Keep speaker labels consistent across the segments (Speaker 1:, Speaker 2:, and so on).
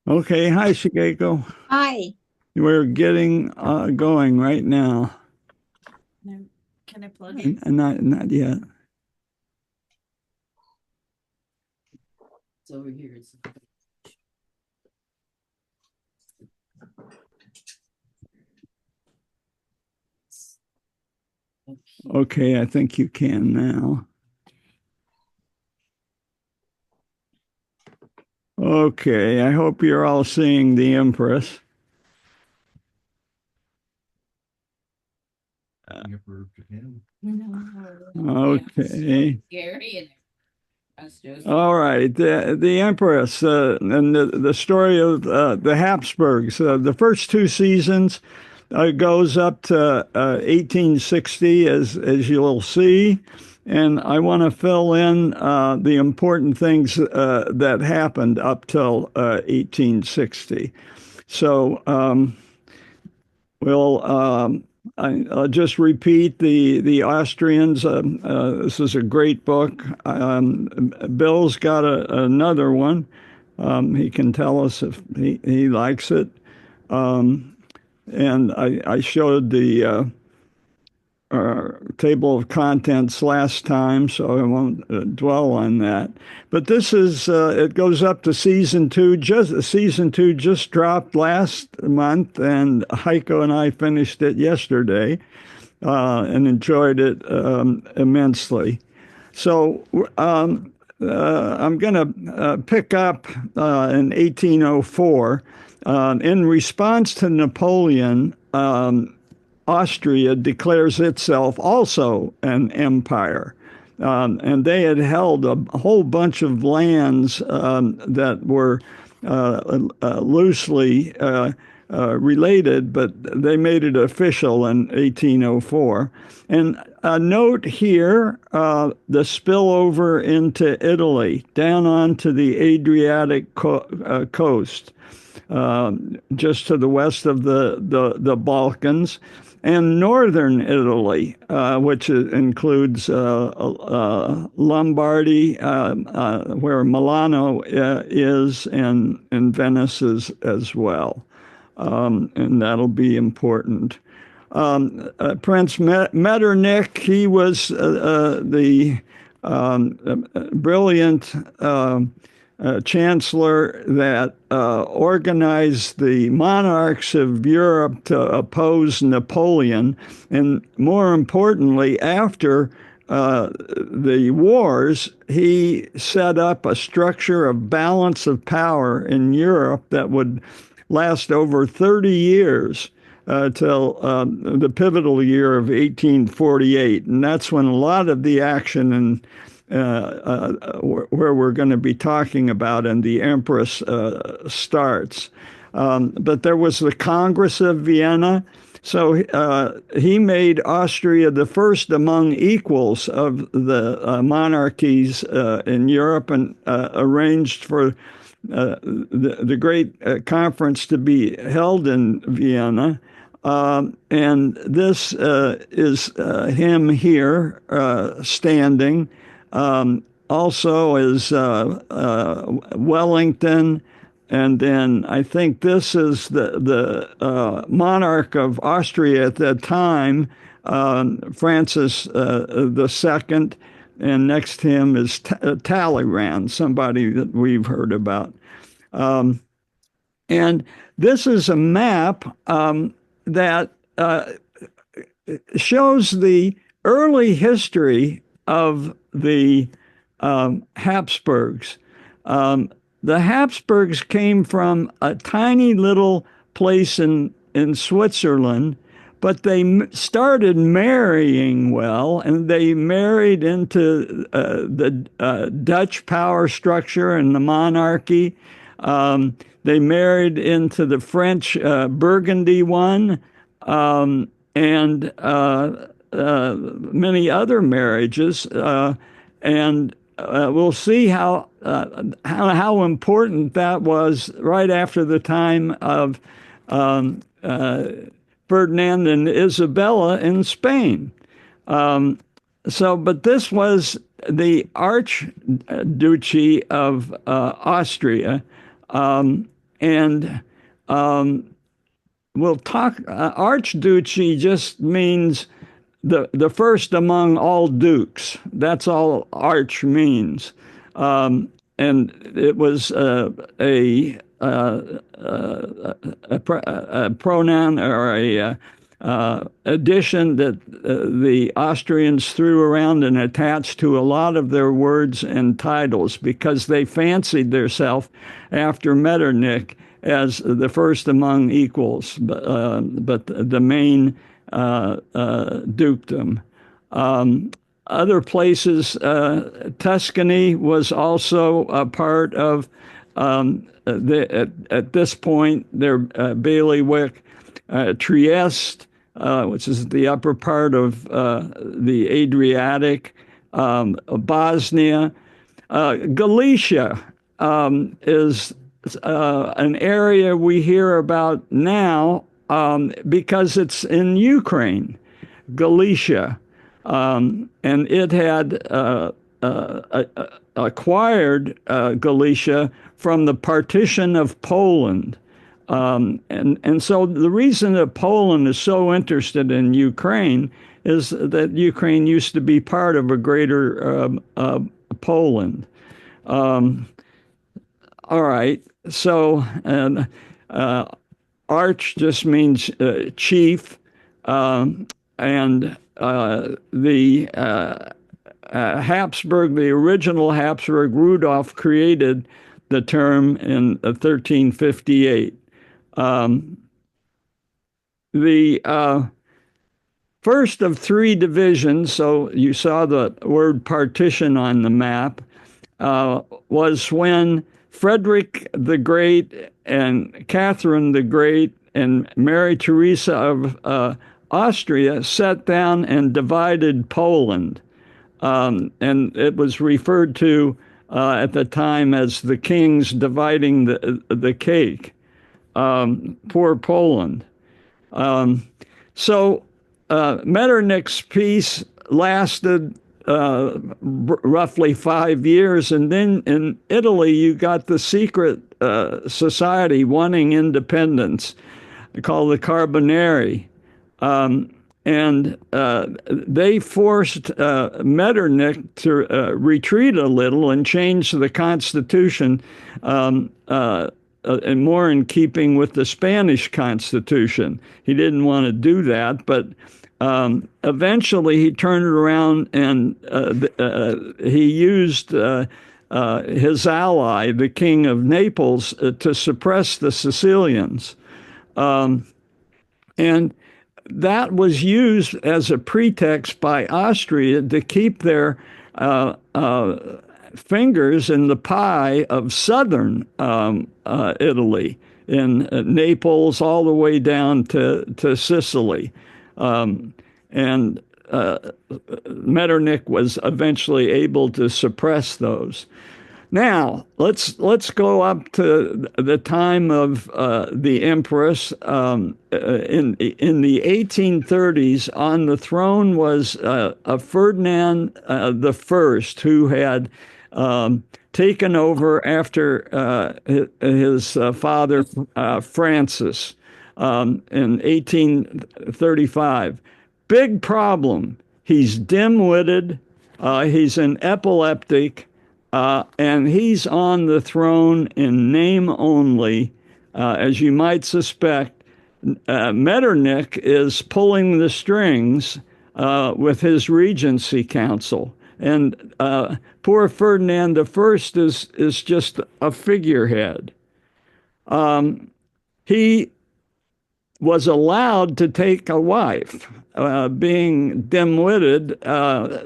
Speaker 1: Okay, hi Shigeko.
Speaker 2: Hi.
Speaker 1: We're getting going right now.
Speaker 2: Can I plug in?
Speaker 1: Not yet.
Speaker 2: It's over here.
Speaker 1: Okay, I think you can now. Okay, I hope you're all seeing the Empress.
Speaker 2: Emperor of Japan.
Speaker 1: Okay.
Speaker 2: Gary and Franz Joseph.
Speaker 1: All right, the Empress and the story of the Habsburgs. The first two seasons goes up to 1860, as you'll see, and I want to fill in the important things that happened up till 1860. So we'll I'll just repeat the Austrians. This is a great book. Bill's got another one. He can tell us if he likes it. And I showed the table of contents last time, so I won't dwell on that. But this is it goes up to season two. Season two just dropped last month, and Heiko and I finished it yesterday and enjoyed it immensely. So I'm going to pick up in 1804. In response to Napoleon, Austria declares itself also an empire. And they had held a whole bunch of lands that were loosely related, but they made it official in 1804. And a note here, the spillover into Italy, down onto the Adriatic coast, just to the west of the Balkans, and northern Italy, which includes Lombardy, where Milano is, and Venice is as well. And that'll be important. Prince Metternich, he was the brilliant chancellor that organized the monarchs of Europe to oppose Napoleon. And more importantly, after the wars, he set up a structure of balance of power in Europe that would last over 30 years till the pivotal year of 1848. And that's when a lot of the action and where we're going to be talking about and the Empress starts. But there was the Congress of Vienna. So he made Austria the first among equals of the monarchies in Europe and arranged for the great conference to be held in Vienna. And this is him here standing. Also is Wellington. And then I think this is the monarch of Austria at that time, Francis II. And next to him is Talleyrand, somebody that we've heard about. And this is a map that shows the early history of the Habsburgs. The Habsburgs came from a tiny little place in Switzerland, but they started marrying well, and they married into the Dutch power structure and the monarchy. They married into the French Burgundy one, and many other marriages. And we'll see how important that was right after the time of Ferdinand and Isabella in Spain. But this was the Archduchy of Austria. And we'll talk, archduchy just means the first among all dukes. That's all arch means. And it was a pronoun or a addition that the Austrians threw around and attached to a lot of their words and titles because they fancied themselves after Metternich as the first among equals, but the main dukedom. Other places, Tuscany was also a part of, at this point, their bailiwick. Trieste, which is the upper part of the Adriatic, Bosnia. Galicia is an area we hear about now because it's in Ukraine, Galicia. And it had acquired Galicia from the partition of Poland. And so the reason that Poland is so interested in Ukraine is that Ukraine used to be part of a greater Poland. All right, so arch just means chief, and the Hapsburg, the original Hapsburg, Rudolph created the term in 1358. The first of three divisions, so you saw the word partition on the map, was when Frederick the Great and Catherine the Great and Mary Teresa of Austria sat down and divided Poland. And it was referred to at the time as the kings dividing the cake. Poor Poland. So Metternich's peace lasted roughly 5 years, and then in Italy you got the secret society wanting independence, called the Carbonari, and they forced Metternich to retreat a little and change the constitution. And more in keeping with the Spanish Constitution. He didn't want to do that, but eventually he turned it around and he used his ally, the King of Naples, to suppress the Sicilians. And that was used as a pretext by Austria to keep their fingers in the pie of southern Italy, in Naples all the way down to Sicily. And Metternich was eventually able to suppress those. Now, let's go up to the time of the Empress. In the 1830s, on the throne was Ferdinand the First, who had taken over after his father Francis in 1835. Big problem. He's dim-witted. He's an epileptic. And he's on the throne in name only. As you might suspect, Metternich is pulling the strings with his Regency Council. And poor Ferdinand I is just a figurehead. He was allowed to take a wife. Being dim-witted,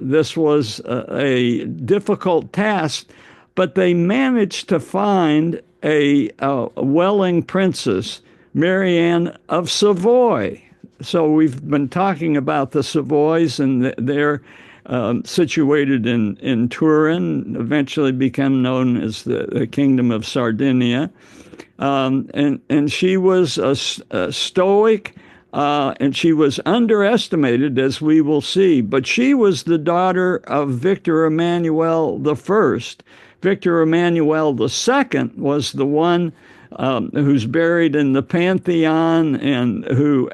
Speaker 1: this was a difficult task, but they managed to find a Welling princess, Marianne of Savoy. So we've been talking about the Savoys, and they're situated in Turin, eventually become known as the Kingdom of Sardinia. And she was a Stoic, and she was underestimated, as we will see. But she was the daughter of Victor Emmanuel I. Victor Emmanuel II was the one who's buried in the Pantheon and who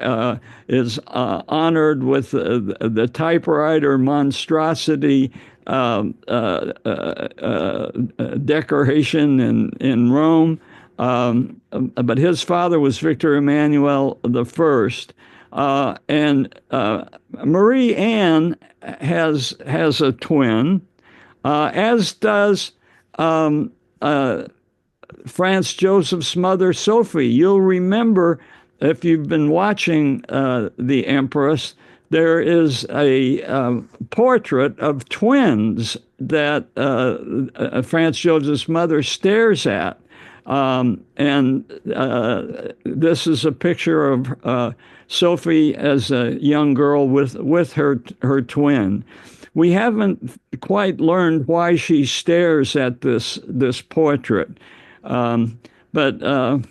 Speaker 1: is honored with the typewriter monstrosity decoration in Rome. But his father was Victor Emmanuel I. And Marie Anne has a twin, as does Franz Joseph's mother, Sophie. You'll remember, if you've been watching The Empress, there is a portrait of twins that Franz Joseph's mother stares at. And this is a picture of Sophie as a young girl with her twin. We haven't quite learned why she stares at this portrait. But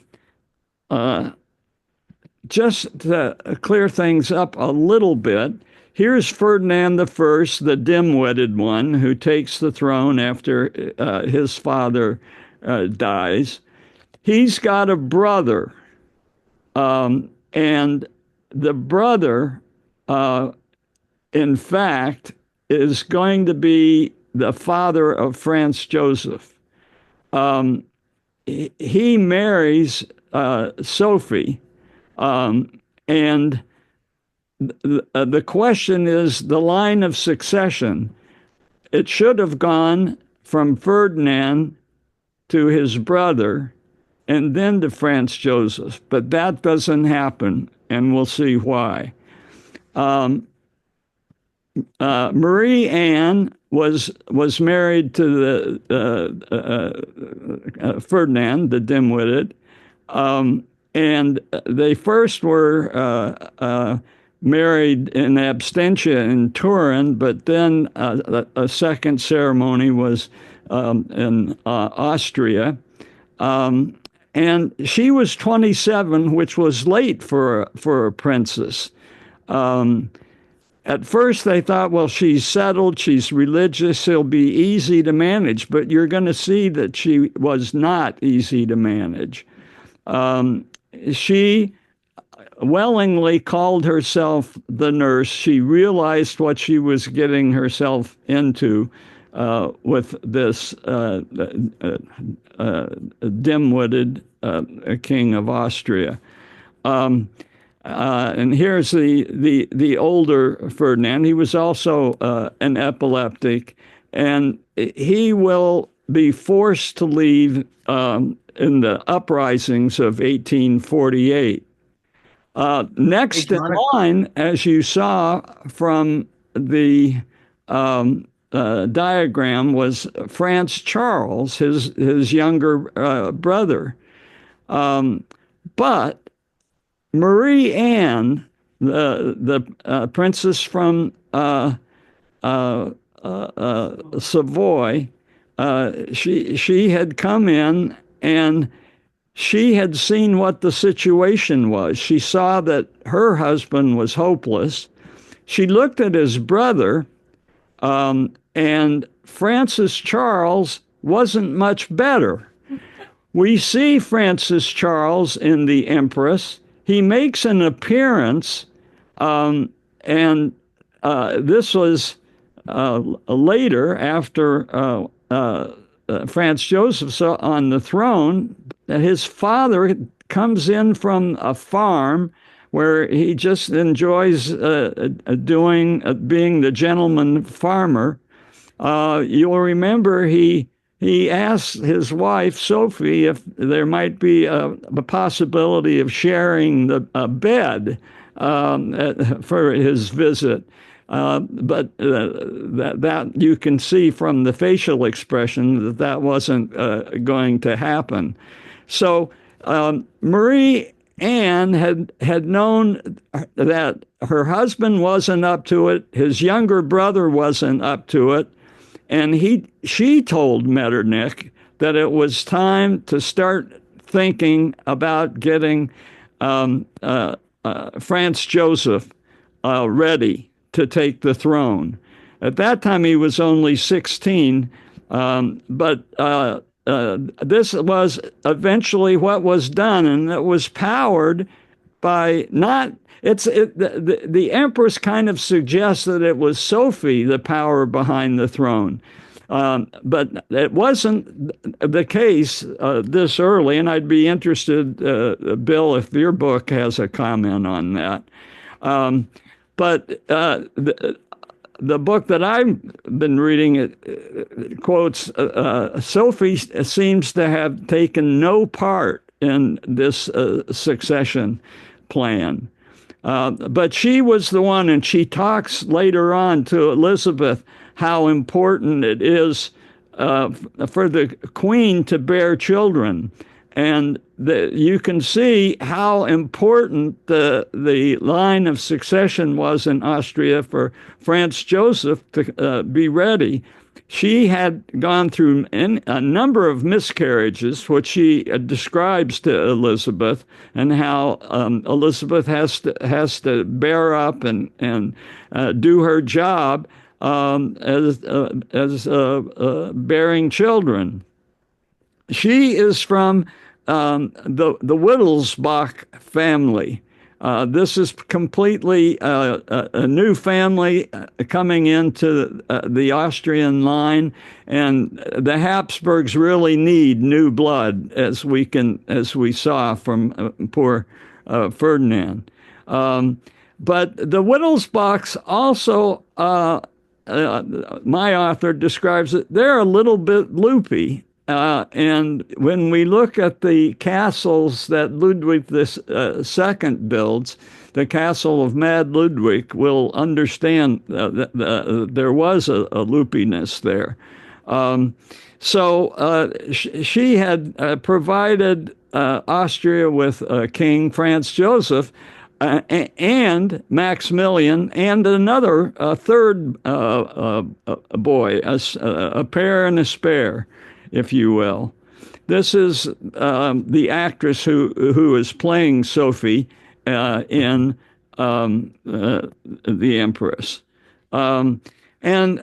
Speaker 1: just to clear things up a little bit, here's Ferdinand I, the dim-witted one, who takes the throne after his father dies. He's got a brother, and the brother, in fact, is going to be the father of Franz Joseph. He marries Sophie, and the question is the line of succession. It should have gone from Ferdinand to his brother and then to Franz Joseph, but that doesn't happen, and we'll see why. Marie Anne was married to the Ferdinand, the dim-witted, and they first were married in absentia in Turin, but then a second ceremony was in Austria. And she was 27, which was late for a princess. At first, they thought, well, she's settled, she's religious, it'll be easy to manage. But you're going to see that she was not easy to manage. She willingly called herself the nurse. She realized what she was getting herself into with this dim-witted king of Austria. And here's the older Ferdinand. He was also an epileptic, and he will be forced to leave in the uprisings of 1848. Next in line, as you saw from the diagram, was Franz Charles, his younger brother. But Marie Anne, the princess from Savoy, she had come in, and she had seen what the situation was. She saw that her husband was hopeless. She looked at his brother, and Francis Charles wasn't much better. We see Francis Charles in The Empress. He makes an appearance, and this was later, after Franz Joseph on the throne. His father comes in from a farm where he just enjoys being the gentleman farmer. You'll remember he asked his wife, Sophie, if there might be a possibility of sharing a bed for his visit. But that you can see from the facial expression that wasn't going to happen. So Marie Anne had known that her husband wasn't up to it, his younger brother wasn't up to it, and she told Metternich that it was time to start thinking about getting Franz Joseph ready to take the throne. At that time, he was only 16, but this was eventually what was done, and it was powered by not. The Empress kind of suggests that it was Sophie, the power behind the throne. But it wasn't the case this early, and I'd be interested, Bill, if your book has a comment on that. But the book that I've been reading it quotes Sophie seems to have taken no part in this succession plan. But she was the one, and she talks later on to Elizabeth how important it is for the queen to bear children. And you can see how important the line of succession was in Austria for Franz Joseph to be ready. She had gone through a number of miscarriages, which she describes to Elizabeth, and how Elizabeth has to bear up and do her job as bearing children. She is from the Wittelsbach family. This is completely a new family coming into the Austrian line, and the Habsburgs really need new blood, as we saw from poor Ferdinand. But the Wittelsbachs also, my author describes it, they're a little bit loopy. And when we look at the castles that Ludwig II builds, the castle of Mad Ludwig, we'll understand that there was a loopiness there. So she had provided Austria with King Franz Joseph and Maximilian and another third boy, a pair and a spare, if you will. This is the actress who is playing Sophie in The Empress. And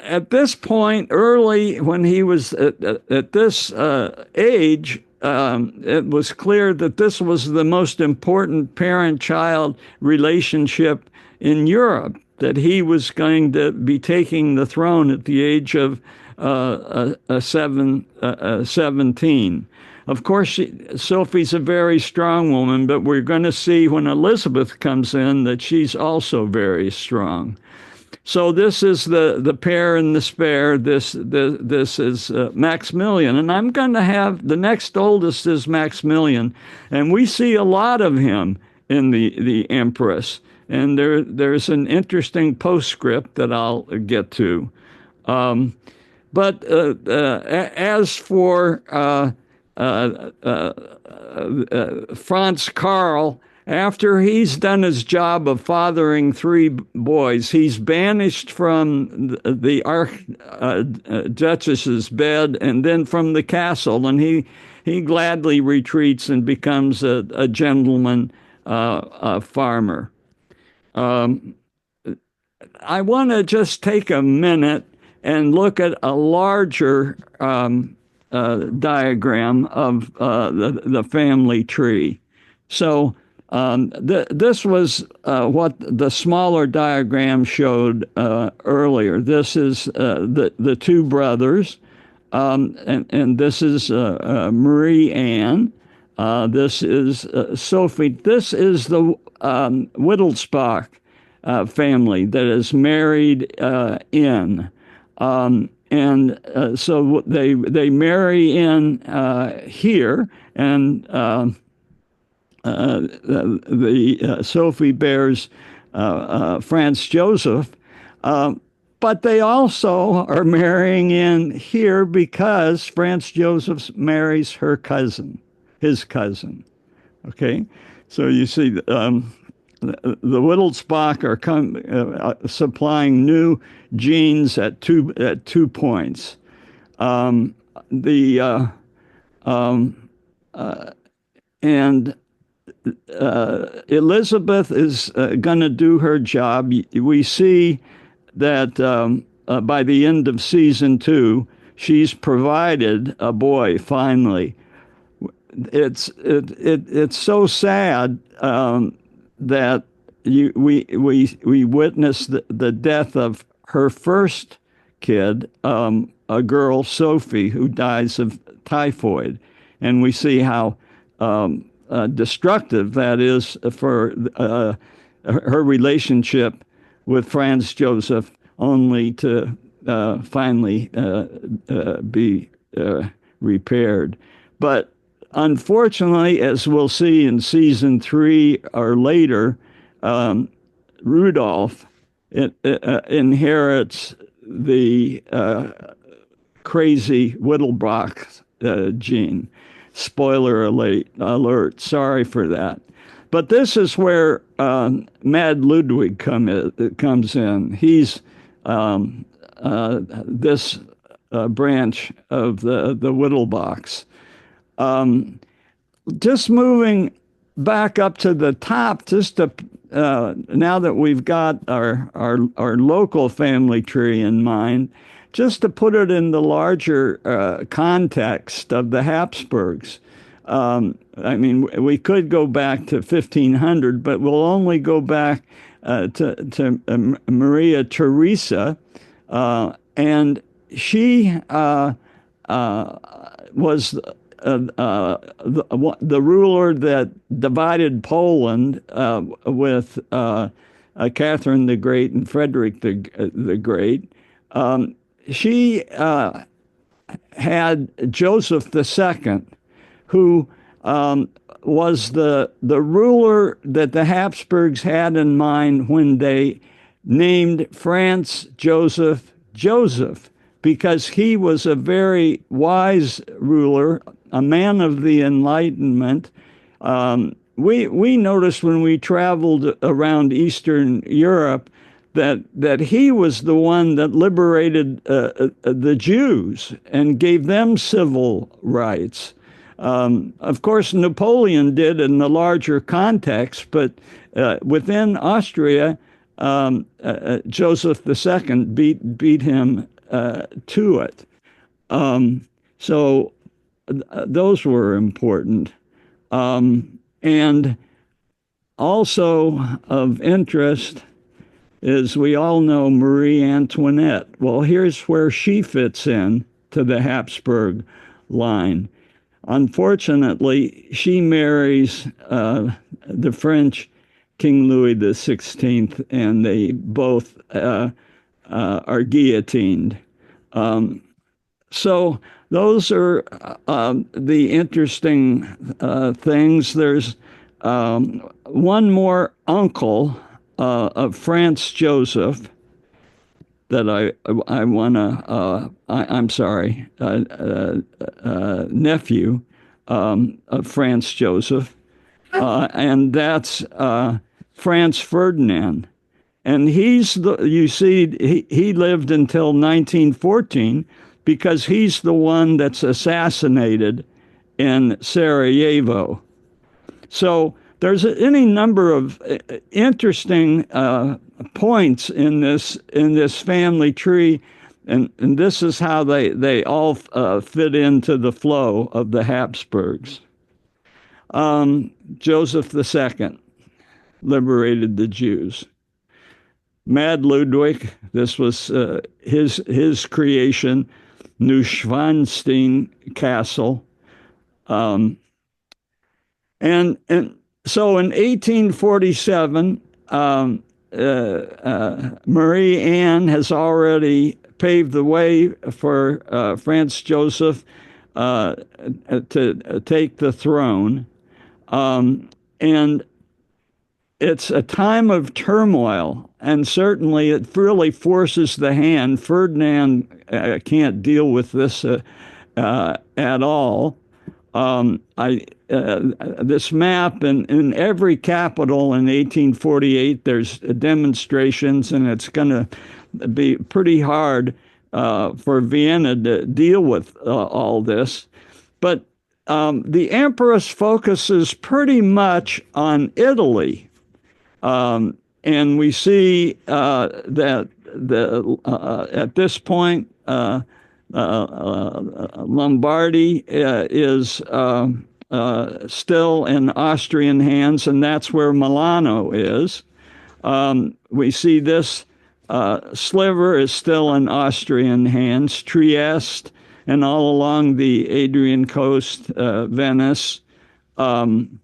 Speaker 1: at this point, early when he was at this age, it was clear that this was the most important parent-child relationship in Europe, that he was going to be taking the throne at the age of 17. Of course, Sophie's a very strong woman, but we're going to see when Elizabeth comes in that she's also very strong. So this is the pair and the spare. This is Maximilian, and I'm going to have the next oldest is Maximilian, and we see a lot of him in the Empress. And there's an interesting postscript that I'll get to. But as for Franz Karl, after he's done his job of fathering three boys, he's banished from the Archduchess's bed and then from the castle, and he gladly retreats and becomes a gentleman farmer. I want to just take a minute and look at a larger diagram of the family tree. So this was what the smaller diagram showed earlier. This is the two brothers, and this is Marie Anne. This is Sophie. This is the Wittelsbach family that is married in. And so they marry in here, and Sophie bears Franz Joseph, but they also are marrying in here because Franz Joseph marries his cousin. Okay, so you see the Wittelsbach are supplying new genes at two points. And Elizabeth is going to do her job. We see that by the end of season 2, she's provided a boy finally. It's so sad that we witnessed the death of her first kid, a girl, Sophie, who dies of typhoid, and we see how destructive that is for her relationship with Franz Joseph, only to finally be repaired. But unfortunately, as we'll see in season 3 or later, Rudolph inherits the crazy Whittlebrock gene. Spoiler alert. Sorry for that. But this is where Mad Ludwig comes in. He's this branch of the Whittlebocks. Just moving back up to the top, just to now that we've got our local family tree in mind, just to put it in the larger context of the Habsburgs. I mean, we could go back to 1500, but we'll only go back to Maria Theresa, and she was the ruler that divided Poland with Catherine the Great and Frederick the Great. She had Joseph II, who was the ruler that the Habsburgs had in mind when they named Franz Joseph Joseph, because he was a very wise ruler, a man of the Enlightenment. We noticed when we traveled around Eastern Europe that he was the one that liberated the Jews and gave them civil rights. Of course, Napoleon did in the larger context, but within Austria, Joseph II beat him to it. So those were important. And also of interest is, we all know Marie Antoinette. Well, here's where she fits in to the Habsburg line. Unfortunately, she marries the French King Louis XVI, and they both are guillotined. So those are the interesting things. There's one more uncle of Franz Joseph that I want to, I'm sorry, nephew of Franz Joseph, and that's Franz Ferdinand. And you see, he lived until 1914, because he's the one that's assassinated in Sarajevo. So there's any number of interesting points in this family tree, and this is how they all fit into the flow of the Habsburgs. Joseph II liberated the Jews. Mad Ludwig, this was his creation, Neuschwanstein Castle. And so in 1847, Marie Anne has already paved the way for Franz Joseph to take the throne. And it's a time of turmoil, and certainly it really forces the hand. Ferdinand can't deal with this at all. This map, in every capital in 1848, there's demonstrations, and it's going to be pretty hard for Vienna to deal with all this. But the Empress focuses pretty much on Italy. And we see that at this point, Lombardy is still in Austrian hands, and that's where Milano is. We see this sliver is still in Austrian hands, Trieste, and all along the Adrian coast, Venice. And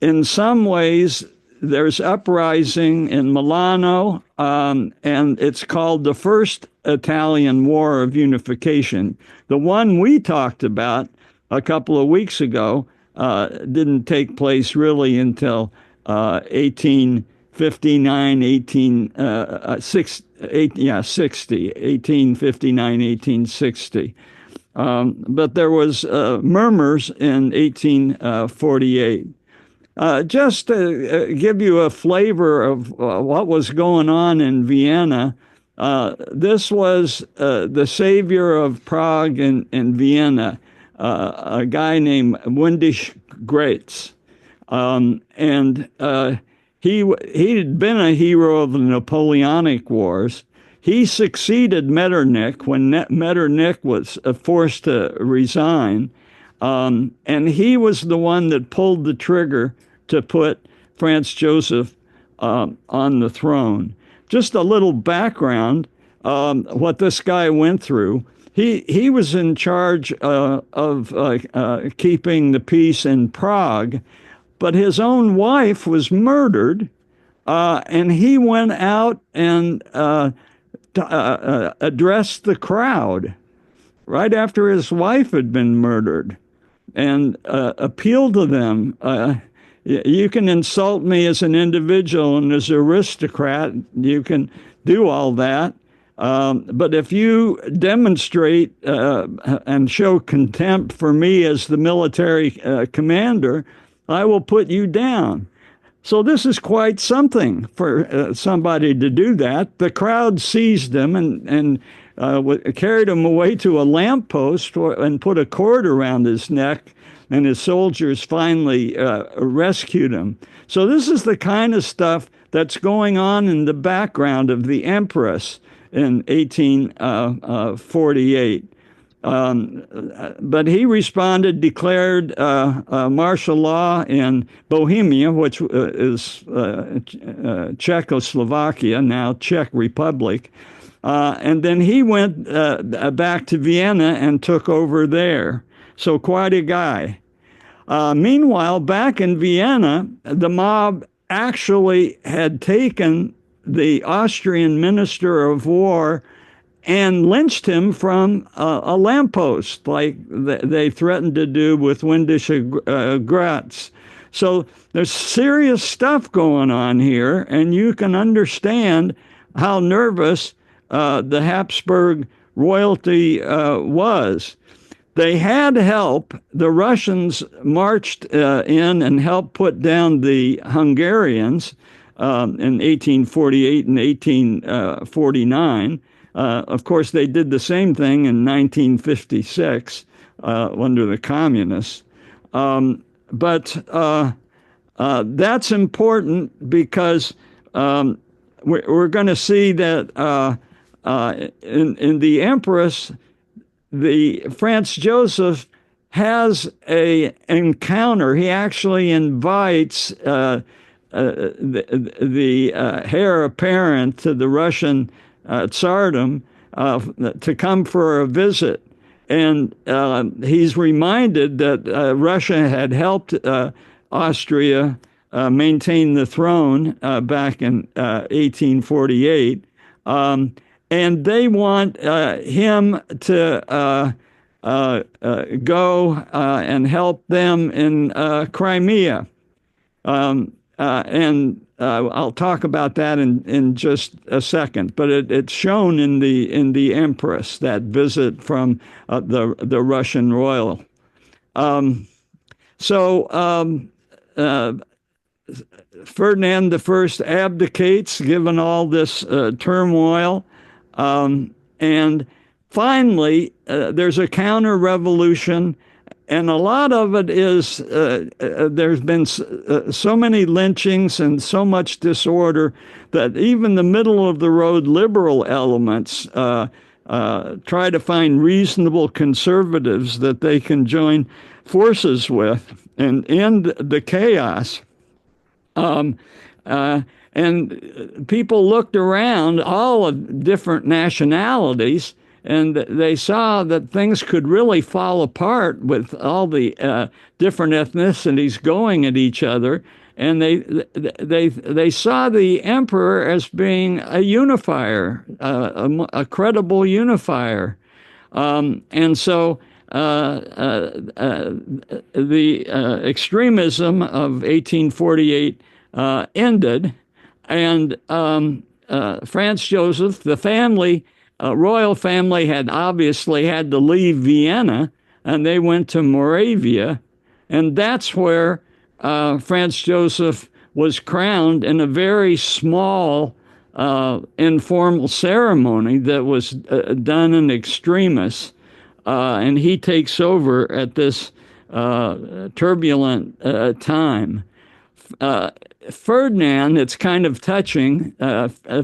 Speaker 1: in some ways, there's uprising in Milano, and it's called the First Italian War of Unification. The one we talked about a couple of weeks ago didn't take place really until 1859, 1860. But there was murmurs in 1848. Just to give you a flavor of what was going on in Vienna, this was the savior of Prague in Vienna, a guy named Windisch Graetz. And he had been a hero of the Napoleonic Wars. He succeeded Metternich when Metternich was forced to resign. And he was the one that pulled the trigger to put Franz Joseph on the throne. Just a little background, what this guy went through. He was in charge of keeping the peace in Prague, but his own wife was murdered, and he went out and addressed the crowd right after his wife had been murdered and appealed to them. You can insult me as an individual and as an aristocrat. You can do all that. But if you demonstrate and show contempt for me as the military commander, I will put you down. So this is quite something for somebody to do that. The crowd seized him and carried him away to a lamppost and put a cord around his neck, and his soldiers finally rescued him. So this is the kind of stuff that's going on in the background of the Empress in 1848. But he responded, declared martial law in Bohemia, which is Czechoslovakia, now Czech Republic. And then he went back to Vienna and took over there. So quite a guy. Meanwhile, back in Vienna, the mob actually had taken the Austrian Minister of War and lynched him from a lamppost, like they threatened to do with Windisch Graetz. So there's serious stuff going on here, and you can understand how nervous the Hapsburg royalty was. They had help. The Russians marched in and helped put down the Hungarians in 1848 and 1849. Of course, they did the same thing in 1956 under the communists. But that's important because we're going to see that in the Empress, the Franz Joseph has a encounter. He actually invites the heir apparent to the Russian tsardom to come for a visit. And he's reminded that Russia had helped Austria maintain the throne back in 1848. And they want him to go and help them in Crimea. And I'll talk about that in just a second. But it's shown in the Empress, that visit from the Russian royal. Ferdinand I abdicates, given all this turmoil. And finally, there's a counter-revolution, and a lot of it is there's been so many lynchings and so much disorder that even the middle-of-the-road liberal elements try to find reasonable conservatives that they can join forces with and end the chaos. And people looked around, all of different nationalities, and they saw that things could really fall apart with all the different ethnicities going at each other. And they saw the emperor as being a unifier, a credible unifier. And so the extremism of 1848 ended, and Franz Joseph, the family, royal family, had obviously had to leave Vienna, and they went to Moravia, and that's where Franz Joseph was crowned in a very small informal ceremony that was done in extremis, and he takes over at this turbulent time. Ferdinand, it's kind of touching.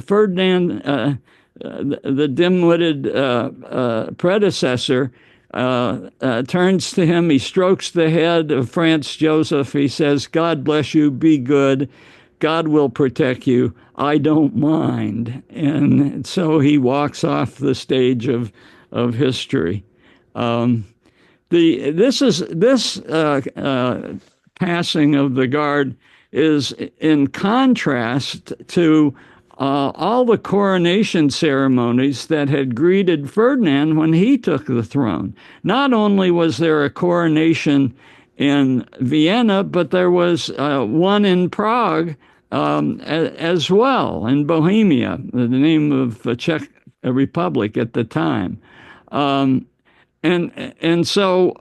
Speaker 1: Ferdinand, the dim-witted predecessor, turns to him. He strokes the head of Franz Joseph. He says, "God bless you. Be good. God will protect you. I don't mind." And so he walks off the stage of history. This passing of the guard is in contrast to all the coronation ceremonies that had greeted Ferdinand when he took the throne. Not only was there a coronation in Vienna, but there was one in Prague as well, in Bohemia, the name of the Czech Republic at the time. And so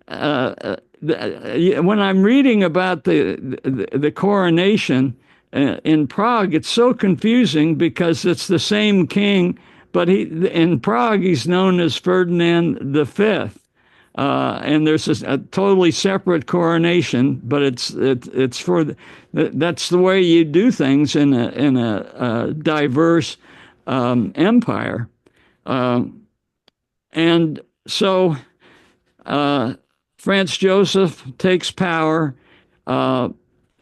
Speaker 1: when I'm reading about the coronation in Prague, it's so confusing because it's the same king, but in Prague he's known as Ferdinand V, and there's a totally separate coronation, but it's for that's the way you do things in a diverse empire, and so Franz Joseph takes power.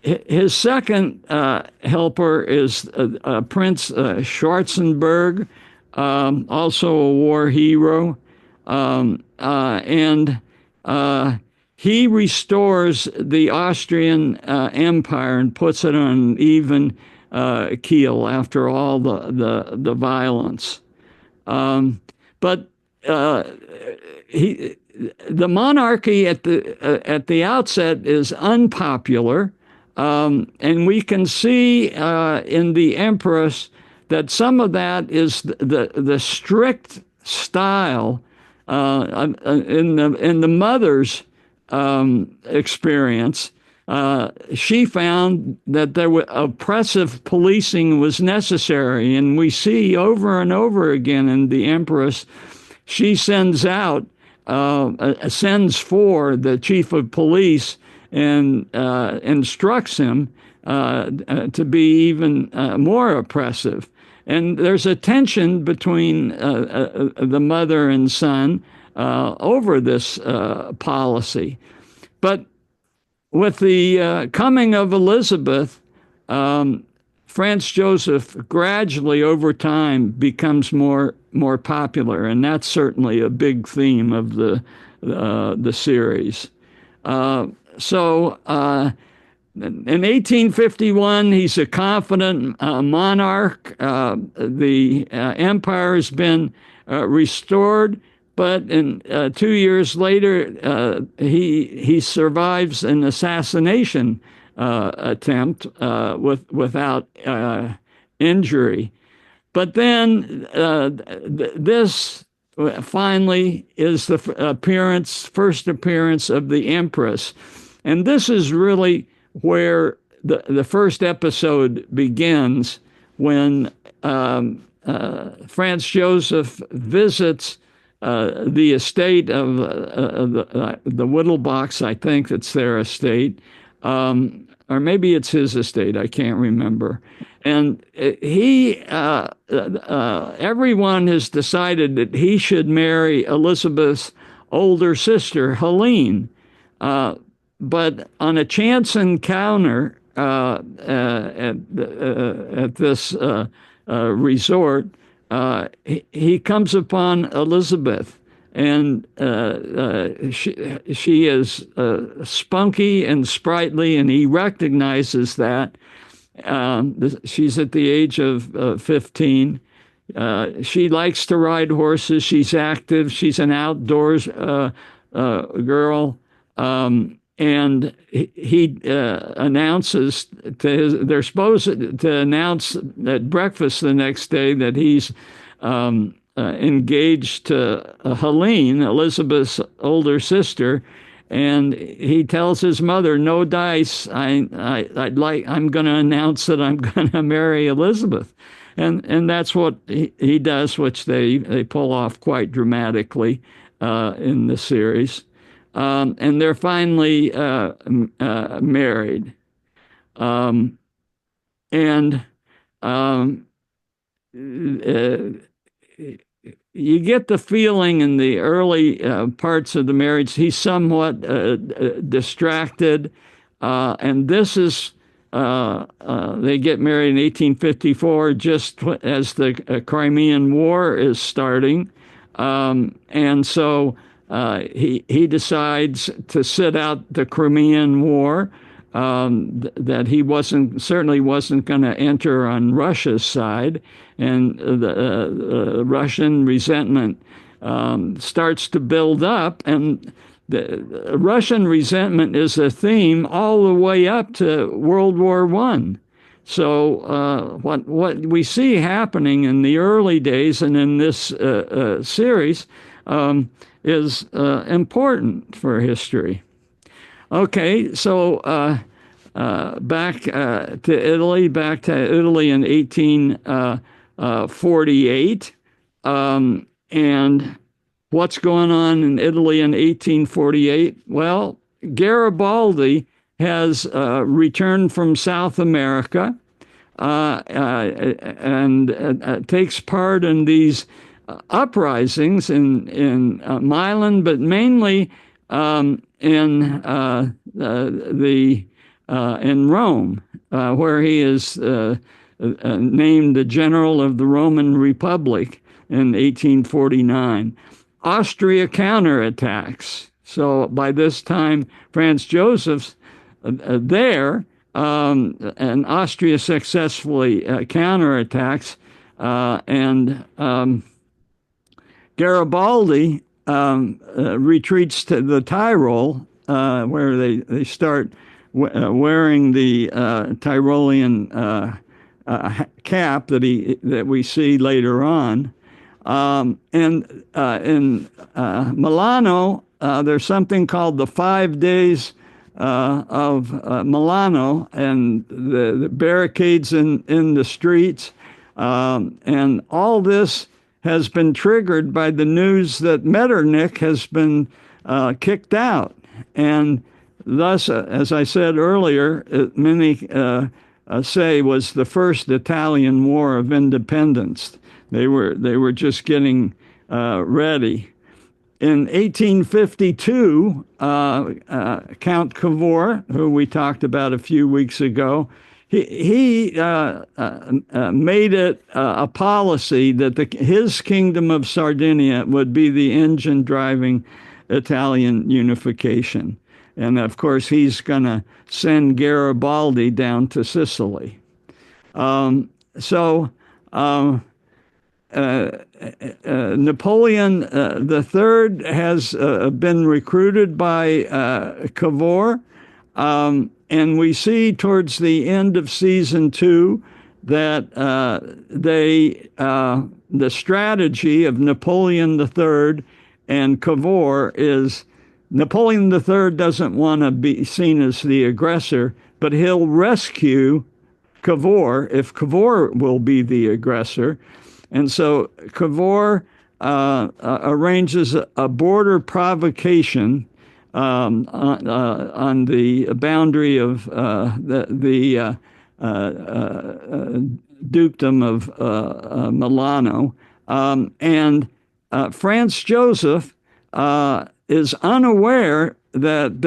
Speaker 1: His second helper is Prince Schwarzenberg, also a war hero, and he restores the Austrian Empire and puts it on an even keel after all the violence. But the monarchy at the outset is unpopular, and we can see in the Empress that some of that is the strict style in the mother's experience. She found that oppressive policing was necessary, and we see over and over again in the Empress, she sends for the chief of police and instructs him to be even more oppressive. And there's a tension between the mother and son over this policy. But with the coming of Elizabeth, Franz Joseph gradually over time becomes more popular, and that's certainly a big theme of the series. So in 1851, he's a confident monarch. The empire has been restored, but 2 years later, he survives an assassination attempt without injury. But then this finally is the first appearance of the Empress. And this is really where the first episode begins, when Franz Joseph visits the estate of the Whittlebachs. I think it's their estate. or maybe it's his estate. I can't remember. And everyone has decided that he should marry Elizabeth's older sister, Helene. But on a chance encounter at this resort, he comes upon Elizabeth, and she is spunky and sprightly, and he recognizes that. She's at the age of 15. She likes to ride horses. She's active. She's an outdoors girl. And he announces they're supposed to announce at breakfast the next day that he's engaged to Helene, Elizabeth's older sister, and he tells his mother, "No dice. I'm going to announce that I'm going to marry Elizabeth," and that's what he does, which they pull off quite dramatically in the series, and they're finally married, and. You get the feeling in the early parts of the marriage he's somewhat distracted, and this is they get married in 1854, just as the Crimean War is starting, and so he decides to sit out the Crimean War. That he certainly wasn't going to enter on Russia's side, and the Russian resentment starts to build up, and the Russian resentment is a theme all the way up to World War I. So what we see happening in the early days and in this series is important for history. Okay, so back to Italy in 1848. And what's going on in Italy in 1848? Well, Garibaldi has returned from South America and takes part in these uprisings in Milan, but mainly in Rome, where he is named the General of the Roman Republic in 1849. Austria counterattacks. So by this time, Franz Joseph's there, and Austria successfully counterattacks, and Garibaldi retreats to the Tyrol, where they start wearing the Tyrolean cap that we see later on. And in Milano, there's something called the 5 Days of Milano, and the barricades in the streets, and all this has been triggered by the news that Metternich has been kicked out. And thus, as I said earlier, many say was the first Italian War of Independence. They were just getting ready. In 1852, Count Cavour, who we talked about a few weeks ago, he made it a policy that his kingdom of Sardinia would be the engine driving Italian unification. And of course, he's going to send Garibaldi down to Sicily. Napoleon III has been recruited by Cavour. And we see towards the end of season 2 that the strategy of Napoleon III and Cavour is Napoleon III doesn't want to be seen as the aggressor, but he'll rescue Cavour if Cavour will be the aggressor. And so Cavour arranges a border provocation on the boundary of the dukedom of Milano. And Franz Joseph is unaware that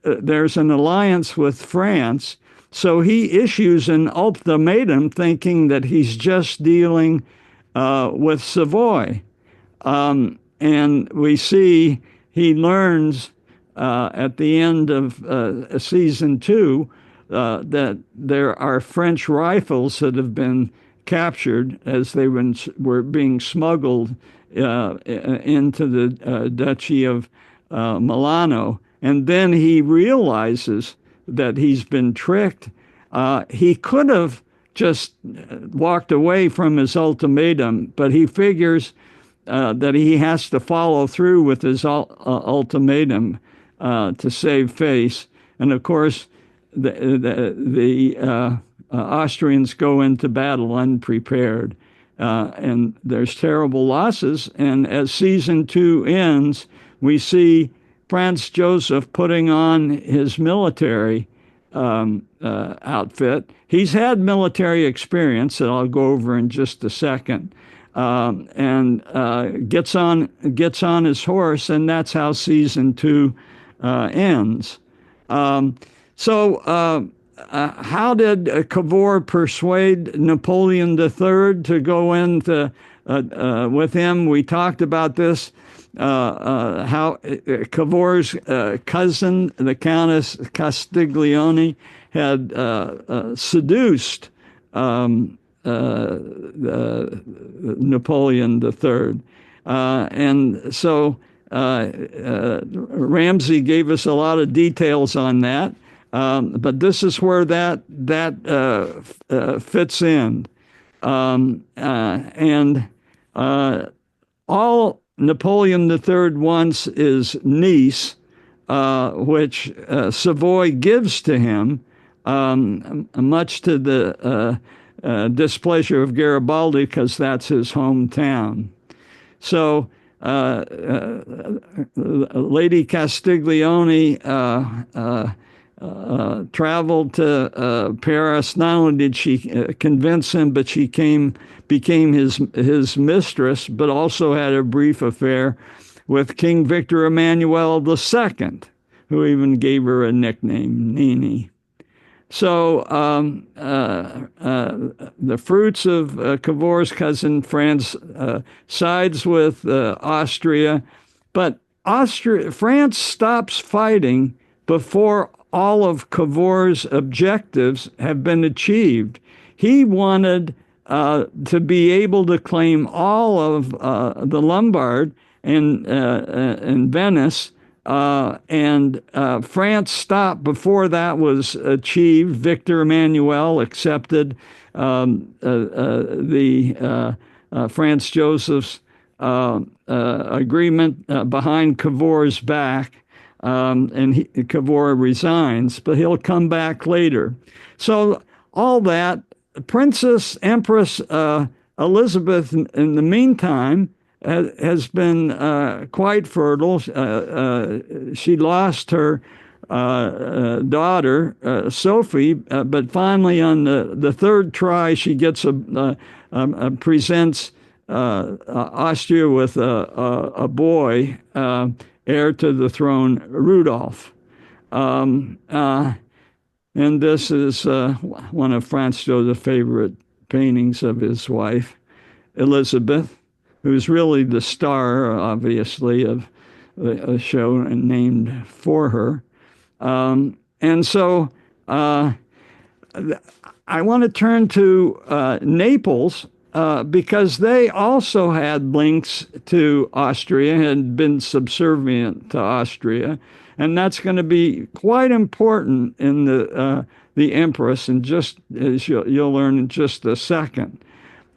Speaker 1: there's an alliance with France, so he issues an ultimatum thinking that he's just dealing with Savoy. And we see he learns at the end of season 2 that there are French rifles that have been captured as they were being smuggled into the Duchy of Milano. And then he realizes that he's been tricked. He could have just walked away from his ultimatum, but he figures that he has to follow through with his ultimatum to save face. And of course, the Austrians go into battle unprepared, and there's terrible losses. And as season 2 ends, we see Franz Joseph putting on his military outfit. He's had military experience that I'll go over in just a second, and gets on his horse, and that's how season 2 ends. So how did Cavour persuade Napoleon III to go into with him? We talked about this. How Cavour's cousin, the Countess Castiglione, had seduced Napoleon III. And so Ramsey gave us a lot of details on that. But this is where that fits in. And all Napoleon III wants is Nice, which Savoy gives to him, much to the displeasure of Garibaldi, because that's his hometown. So Lady Castiglione traveled to Paris. Not only did she convince him, but she became his mistress, but also had a brief affair with King Victor Emmanuel II, who even gave her a nickname, Nini. So the fruits of Cavour's cousin France sides with Austria, but France stops fighting before all of Cavour's objectives have been achieved. He wanted to be able to claim all of the Lombard and Venice, and France stopped before that was achieved. Victor Emmanuel accepted the Franz Joseph's agreement behind Cavour's back. And Cavour resigns, but he'll come back later. So all that, Empress Elizabeth, in the meantime, has been quite fertile. She lost her daughter, Sophie, but finally on the third try, she presents Austria with a boy, heir to the throne, Rudolph. And this is one of Franz Joseph's favorite paintings of his wife, Elizabeth, who's really the star, obviously, of a show named for her. And so I want to turn to Naples, because they also had links to Austria, had been subservient to Austria, and that's going to be quite important in the Empress, and just as you'll learn in just a second.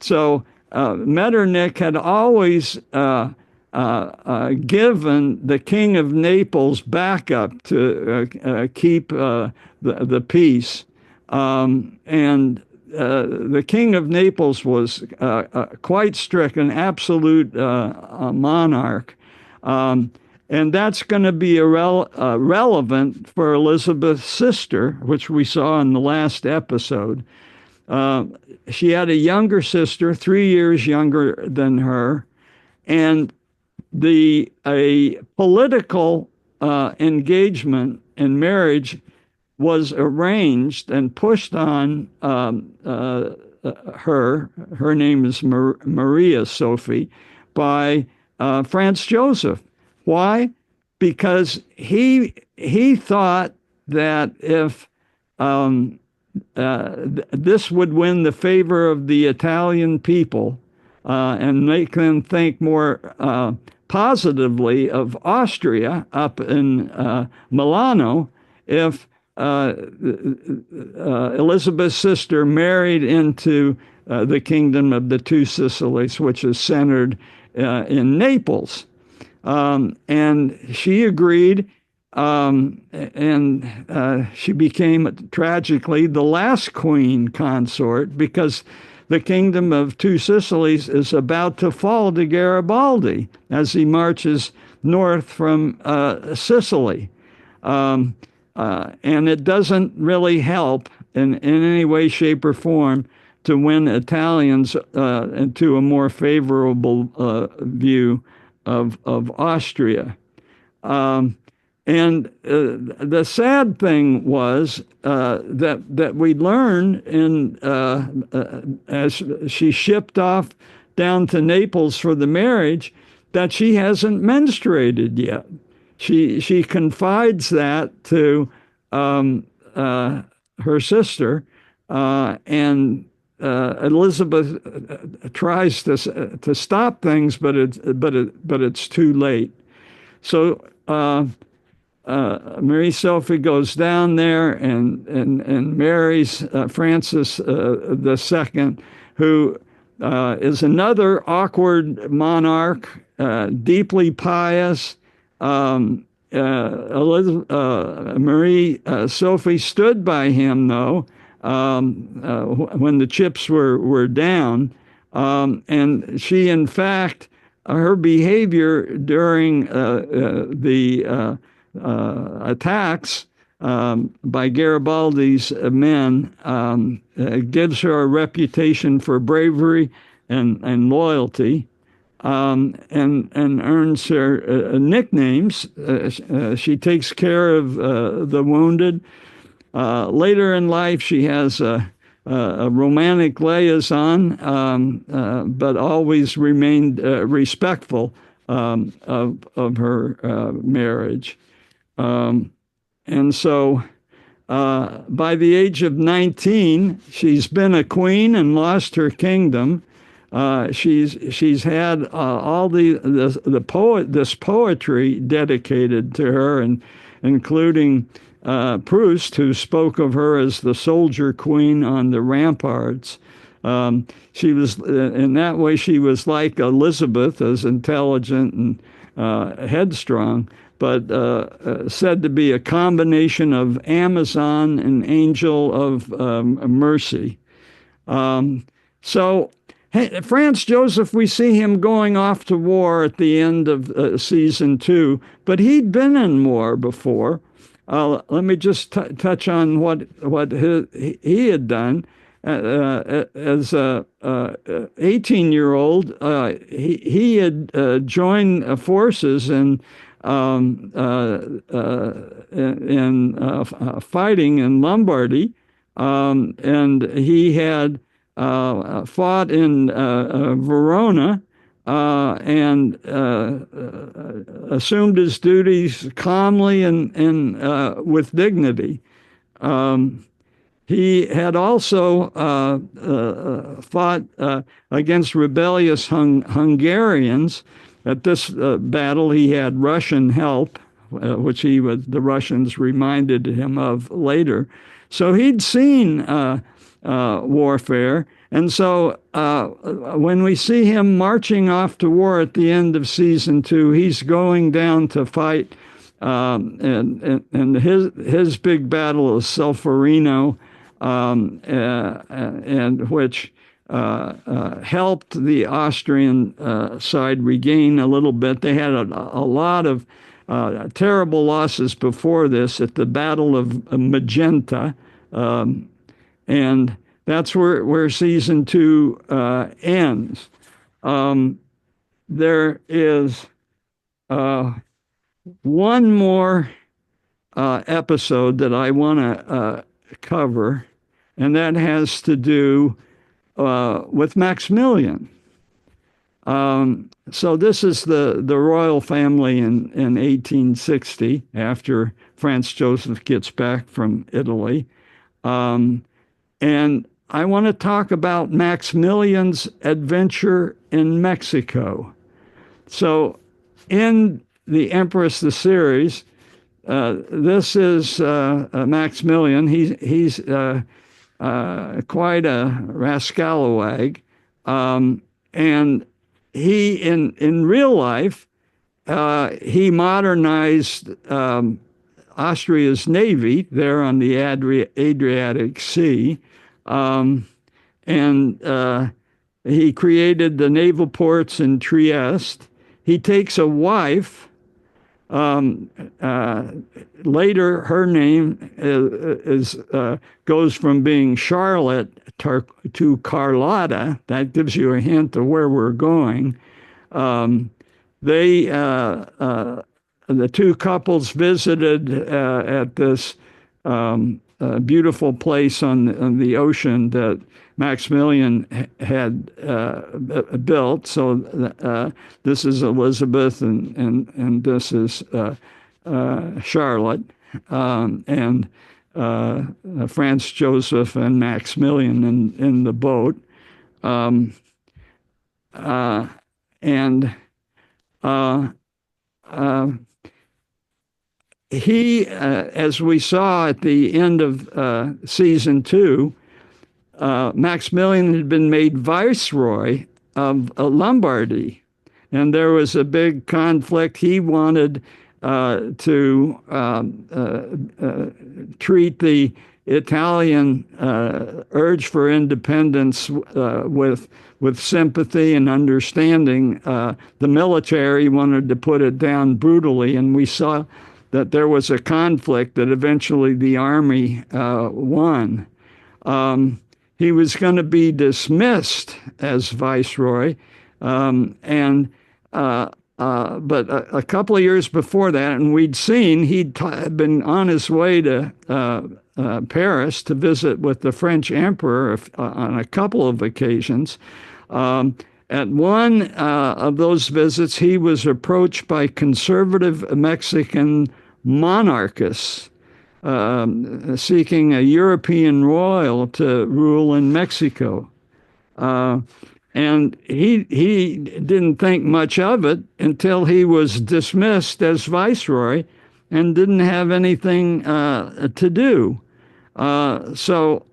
Speaker 1: So Metternich had always given the King of Naples backup to keep the peace, and the King of Naples was quite strict, an absolute monarch. And that's going to be relevant for Elizabeth's sister, which we saw in the last episode. She had a younger sister, 3 years younger than her, and a political engagement and marriage was arranged and pushed on her. Her name is Maria Sophie, by Franz Joseph. Why? Because he thought that if this would win the favor of the Italian people and make them think more positively of Austria up in Milano, if Elizabeth's sister married into the kingdom of the Two Sicilies, which is centered in Naples. And she agreed, and she became, tragically, the last queen consort, because the kingdom of Two Sicilies is about to fall to Garibaldi as he marches north from Sicily. And it doesn't really help in any way, shape, or form to win Italians into a more favorable view of Austria. And the sad thing was that we learned as she shipped off down to Naples for the marriage, that she hasn't menstruated yet. She confides that to her sister, and Elizabeth tries to stop things, but it's too late. So Marie Sophie goes down there and marries Francis II, who is another awkward monarch, deeply pious. Marie Sophie stood by him, though, when the chips were down, and she, in fact, her behavior during the attacks by Garibaldi's men gives her a reputation for bravery and loyalty, and earns her nicknames. She takes care of the wounded. Later in life, she has a romantic liaison, but always remained respectful of her marriage. And so by the age of 19, she's been a queen and lost her kingdom. She's had all this poetry dedicated to her, and including Proust, who spoke of her as the soldier queen on the ramparts. She was, in that way, she was like Elizabeth, as intelligent and headstrong, but said to be a combination of Amazon and angel of mercy. So Franz Joseph, we see him going off to war at the end of season 2, but he'd been in war before. Let me just touch on what he had done. As a 18-year-old, he had joined forces in fighting in Lombardy, and he had fought in Verona, and assumed his duties calmly and with dignity. He had also fought against rebellious Hungarians. At this battle, he had Russian help, which the Russians reminded him of later. So he'd seen warfare. And so when we see him marching off to war at the end of season 2, he's going down to fight. And his big battle is Solferino, and which helped the Austrian side regain a little bit. They had a lot of terrible losses before this at the Battle of Magenta. And that's where season 2 ends. There is one more episode that I want to cover, and that has to do with Maximilian. So this is the royal family in 1860 after Franz Joseph gets back from Italy. And I want to talk about Maximilian's adventure in Mexico. So in the Empress, the series, this is Maximilian. He's quite a rascalawag. And he, in real life, he modernized Austria's navy there on the Adriatic Sea. And he created the naval ports in Trieste. He takes a wife. Later, her name goes from being Charlotte to Carlota. That gives you a hint of where we're going. The two couples visited at this beautiful place on the ocean that Maximilian had built. So this is Elizabeth, and this is Charlotte, and Franz Joseph and Maximilian in the boat. He, as we saw at the end of season 2, Maximilian had been made Viceroy of Lombardy, and there was a big conflict. He wanted to treat the Italian urge for independence with sympathy and understanding. The military wanted to put it down brutally, and we saw that there was a conflict that eventually the army won. He was going to be dismissed as viceroy, but a couple of years before that, and we'd seen he'd been on his way to Paris to visit with the French emperor on a couple of occasions. At one of those visits, he was approached by conservative Mexican monarchists seeking a European royal to rule in Mexico. And he didn't think much of it until he was dismissed as viceroy and didn't have anything to do. So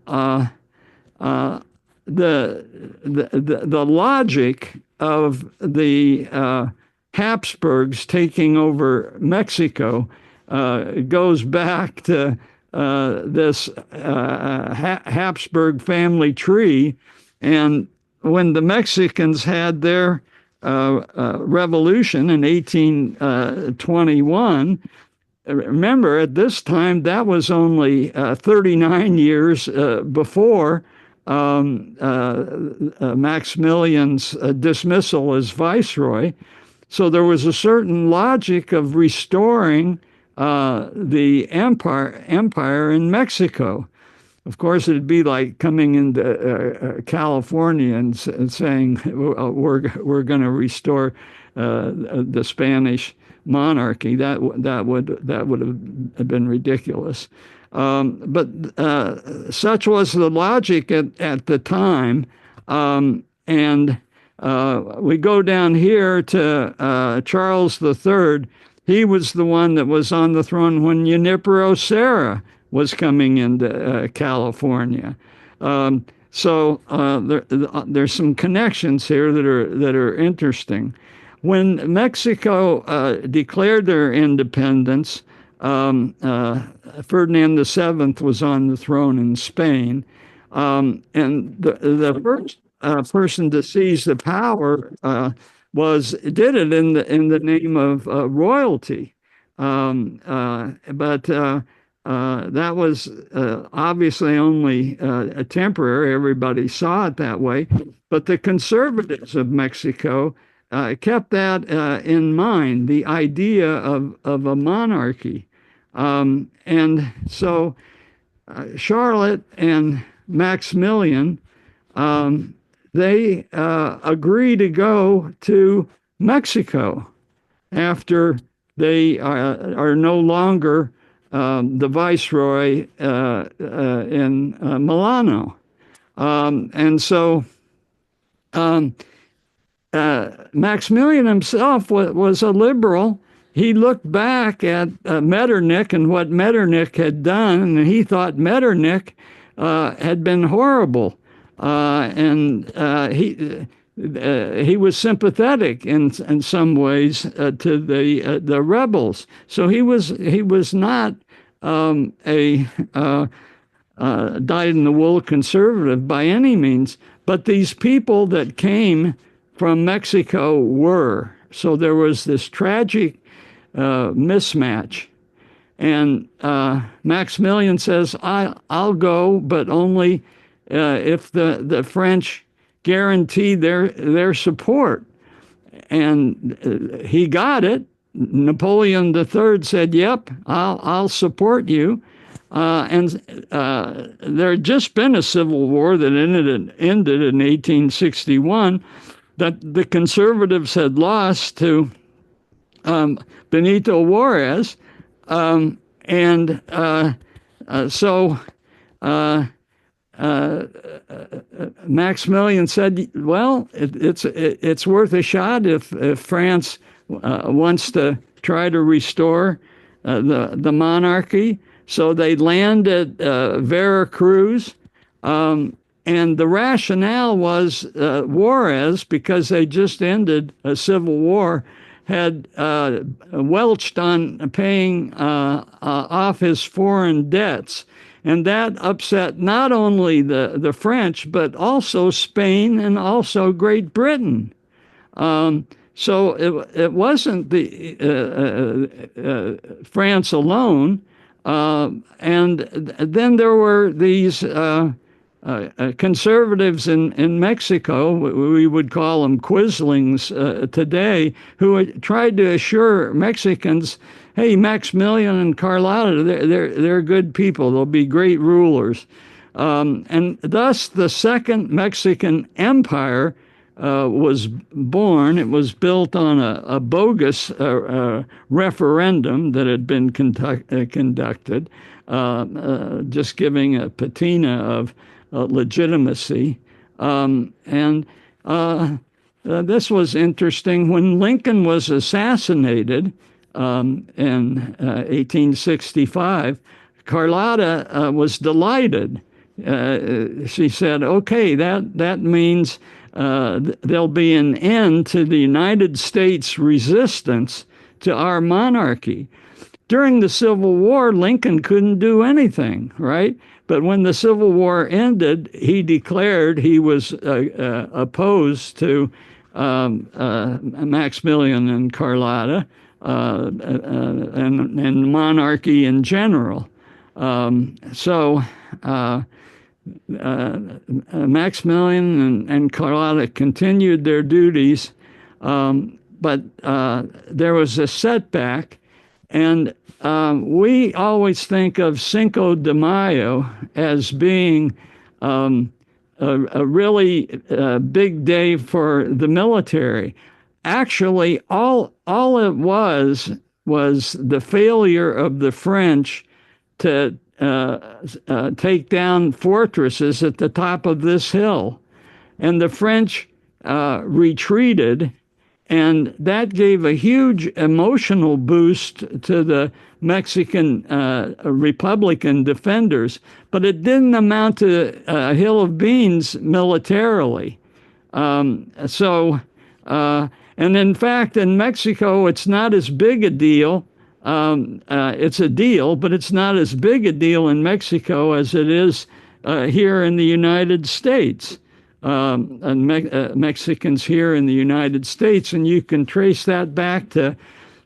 Speaker 1: the logic of the Habsburgs taking over Mexico goes back to this Habsburg family tree. And when the Mexicans had their revolution in 1821, remember, at this time, that was only 39 years before Maximilian's dismissal as viceroy. So there was a certain logic of restoring the empire in Mexico. Of course, it'd be like coming into California and saying we're going to restore the Spanish monarchy. That would have been ridiculous. But such was the logic at the time. And we go down here to Charles III. He was the one that was on the throne when Junipero Serra was coming into California. So there's some connections here that are interesting. When Mexico declared their independence, Ferdinand VII was on the throne in Spain, and the first person to seize the power did it in the name of royalty. But that was obviously only a temporary. Everybody saw it that way. But the conservatives of Mexico kept that in mind, the idea of a monarchy. And so Charlotte and Maximilian, they agree to go to Mexico after they are no longer the viceroy in Milano. And so Maximilian himself was a liberal. He looked back at Metternich and what Metternich had done, and he thought Metternich had been horrible. And he was sympathetic in some ways to the rebels. So he was not a dyed-in-the-wool conservative by any means. But these people that came from Mexico were. So there was this tragic mismatch. And Maximilian says, I'll go, but only if the French guarantee their support. And he got it. Napoleon III said, yep, I'll support you. And there had just been a civil war that ended in 1861 that the conservatives had lost to Benito Juarez. So Maximilian said, well, it's worth a shot if France wants to try to restore the monarchy. So they land at Veracruz, and the rationale was Juarez, because they just ended a civil war, had welched on paying off his foreign debts. And that upset not only the French, but also Spain and also Great Britain. So it wasn't France alone. And then there were these conservatives in Mexico, we would call them quislings today, who tried to assure Mexicans, hey, Maximilian and Carlota, they're good people. They'll be great rulers. And thus the Second Mexican Empire was born. It was built on a bogus referendum that had been conducted, just giving a patina of legitimacy. This was interesting. When Lincoln was assassinated in 1865, Carlota was delighted. She said, okay, that means there'll be an end to the United States resistance to our monarchy. During the Civil War, Lincoln couldn't do anything, right? But when the Civil War ended, he declared he was opposed to Maximilian and Carlota and monarchy in general. Maximilian and Carlota continued their duties, but there was a setback, and we always think of Cinco de Mayo as being a really big day for the military. Actually, all it was the failure of the French to take down fortresses at the top of this hill. And the French retreated, and that gave a huge emotional boost to the Mexican Republican defenders, but it didn't amount to a hill of beans militarily. And in fact, in Mexico, it's not as big a deal. It's a deal, but it's not as big a deal in Mexico as it is here in the United States. Mexicans here in the United States, and you can trace that back to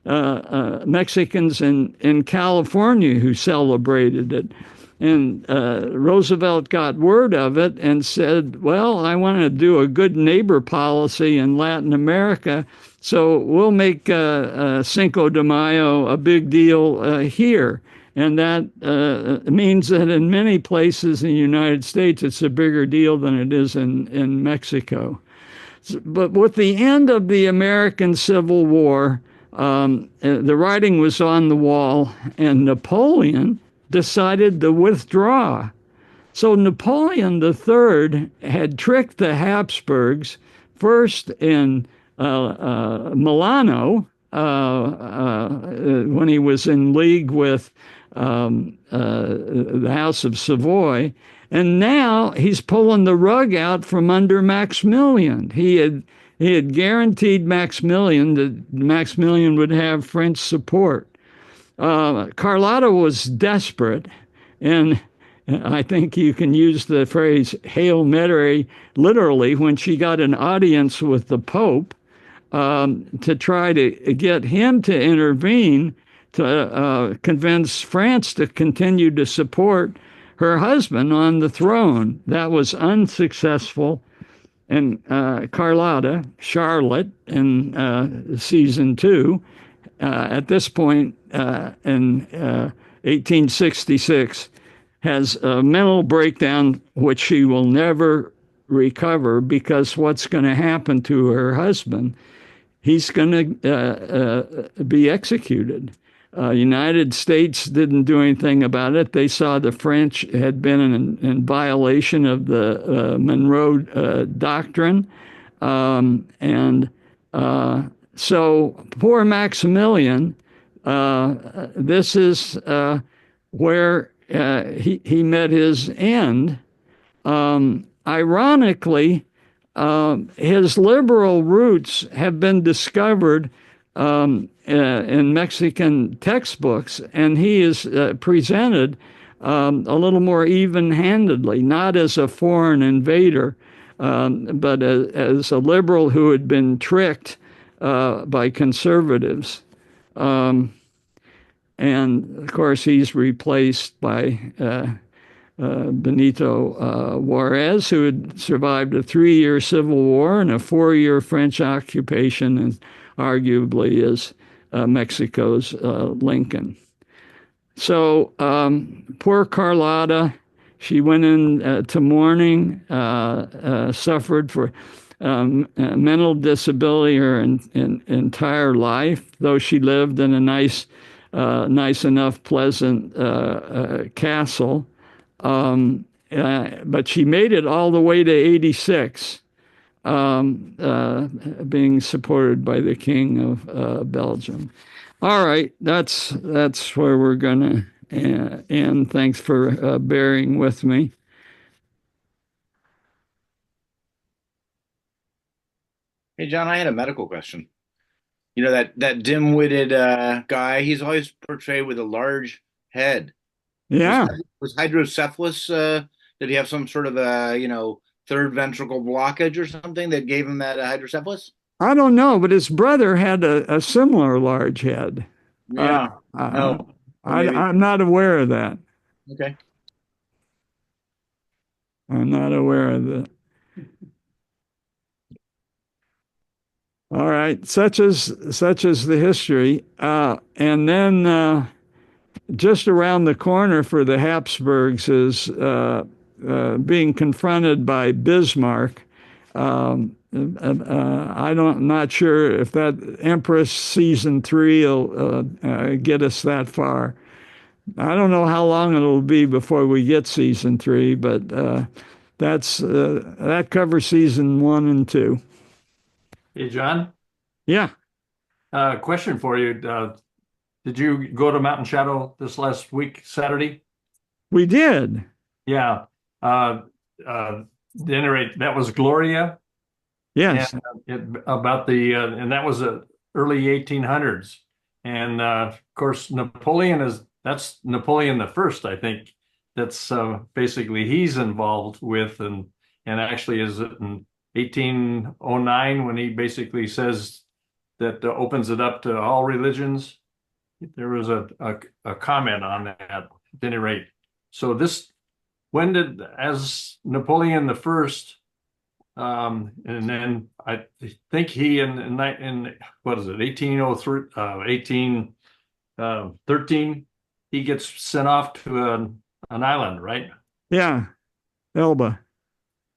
Speaker 1: Mexicans in California who celebrated it. And Roosevelt got word of it and said, well, I want to do a good neighbor policy in Latin America, so we'll make Cinco de Mayo a big deal here. And that means that in many places in the United States, it's a bigger deal than it is in Mexico. But with the end of the American Civil War, the writing was on the wall, and Napoleon decided to withdraw. So Napoleon III had tricked the Habsburgs first in Milano when he was in league with the House of Savoy, and now he's pulling the rug out from under Maximilian. He had guaranteed Maximilian that Maximilian would have French support. Carlota was desperate, and I think you can use the phrase Hail Mary literally when she got an audience with the Pope to try to get him to intervene to convince France to continue to support her husband on the throne. That was unsuccessful. And Carlota, Charlotte, in season 2, at this point in 1866, has a mental breakdown which she will never recover, because what's going to happen to her husband? He's going to be executed. United States didn't do anything about it. They saw the French had been in violation of the Monroe Doctrine. So poor Maximilian, this is where he met his end. Ironically, his liberal roots have been discovered in Mexican textbooks, and he is presented a little more even-handedly, not as a foreign invader, but as a liberal who had been tricked by conservatives. And of course, he's replaced by Benito Juarez, who had survived a 3-year civil war and a 4-year French occupation, and arguably is Mexico's Lincoln. So poor Carlota, she went into mourning, suffered for mental disability her entire life, though she lived in a nice enough, pleasant castle. But she made it all the way to 86, being supported by the King of Belgium. All right, that's where we're going to end. Thanks for bearing with me.
Speaker 3: Hey, John, I had a medical question. You know, that dim-witted guy, he's always portrayed with a large head.
Speaker 1: Yeah.
Speaker 3: Was hydrocephalus, did he have some sort of third ventricle blockage or something that gave him that hydrocephalus?
Speaker 1: I don't know, but his brother had a similar large head.
Speaker 3: Yeah. No.
Speaker 1: I'm not aware of that.
Speaker 3: Okay.
Speaker 1: I'm not aware of that. All right, such as the history, and then just around the corner for the Habsburgs is being confronted by Bismarck. I'm not sure if that Empress season 3 will get us that far. I don't know how long it'll be before we get season 3, but that covers season 1 and 2.
Speaker 4: Hey, John.
Speaker 1: Yeah.
Speaker 4: Question for you. Did you go to Mountain Shadow this last week, Saturday?
Speaker 1: We did.
Speaker 4: Yeah. At any rate, that was Gloria.
Speaker 1: Yes.
Speaker 4: And and that was the early 1800s. And of course, that's Napoleon the First, I think. That's basically he's involved with, and actually is it in 1809 when he basically says that opens it up to all religions. There was a comment on that at any rate. So this, when did, as Napoleon the First, and then I think he in what is it, 1803, 1813, he gets sent off to an island, right?
Speaker 1: Yeah, Elba.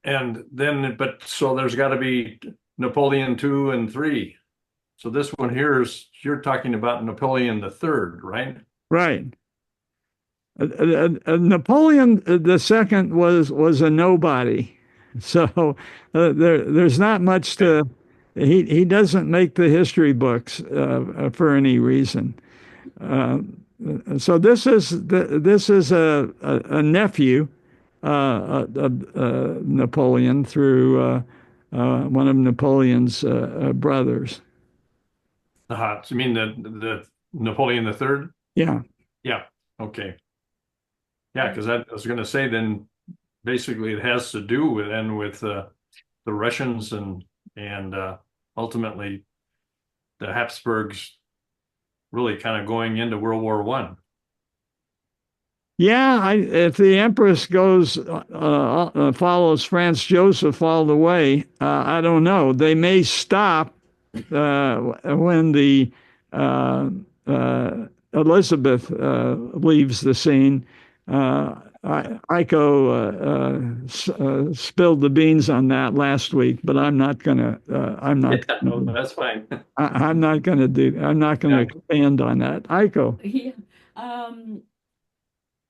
Speaker 4: And then, but so there's got to be Napoleon II and III. So this one here is, you're talking about Napoleon III, right?
Speaker 1: Right. Napoleon II was a nobody, so there's not much to. He doesn't make the history books for any reason. So this is a nephew of Napoleon through one of Napoleon's brothers.
Speaker 4: So you mean the Napoleon III?
Speaker 1: Yeah.
Speaker 4: Yeah. Okay. Yeah, because I was going to say then basically it has to do with the Russians and ultimately the Habsburgs really kind of going into World War I.
Speaker 1: Yeah, if the Empress goes follows Franz Joseph all the way, I don't know. They may stop when the Elizabeth leaves the scene. Iko spilled the beans on that last week, but I'm not gonna. I'm not.
Speaker 4: Yeah, no, that's fine.
Speaker 1: I'm not gonna do. I'm not gonna expand on that. Iko.
Speaker 2: Yeah.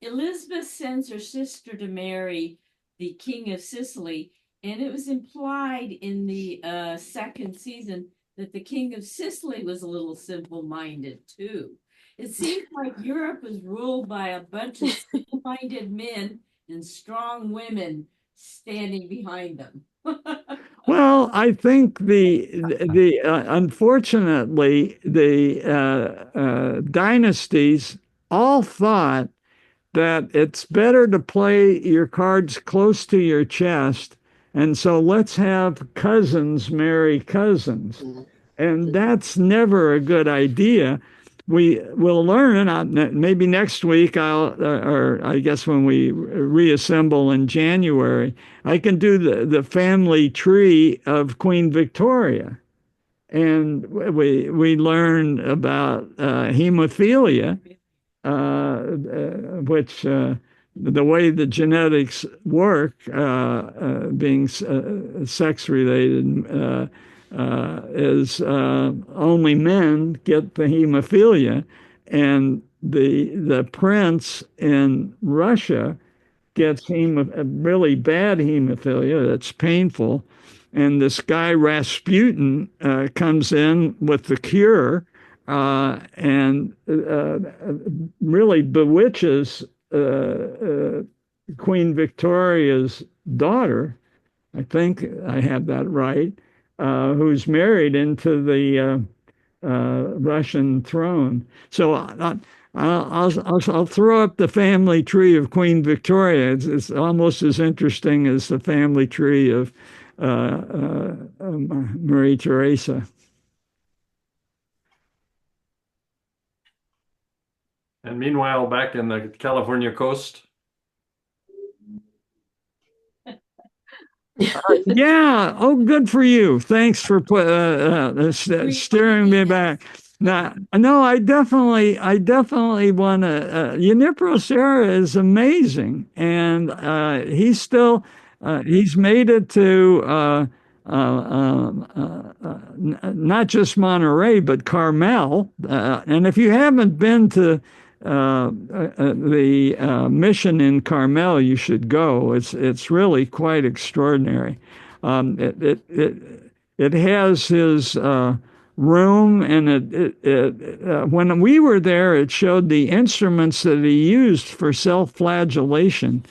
Speaker 2: Elizabeth sends her sister to marry the King of Sicily, and it was implied in the second season that the King of Sicily was a little simple-minded too. It seems like Europe is ruled by a bunch of simple-minded men and strong women standing behind them.
Speaker 1: Well, I think the unfortunately the dynasties all thought that it's better to play your cards close to your chest, and so let's have cousins marry cousins, and that's never a good idea. We will learn maybe next week. Or I guess when we reassemble in January, I can do the family tree of Queen Victoria, and we learn about hemophilia, which the way the genetics work, being sex related. Is only men get the hemophilia, and the prince in Russia gets really bad hemophilia that's painful, and this guy Rasputin comes in with the cure and really bewitches Queen Victoria's daughter. I think I have that right. Who's married into the Russian throne. So I'll throw up the family tree of Queen Victoria. It's almost as interesting as the family tree of Marie Theresa.
Speaker 4: And meanwhile, back in the California coast.
Speaker 1: Yeah. Oh, good for you. Thanks for steering me back. No, I definitely want to. Junipero Serra is amazing, and he's still he's made it to not just Monterey but Carmel. And if you haven't been to the mission in Carmel, you should go. It's really quite extraordinary. It has his room, and when we were there, it showed the instruments that he used for self-flagellation,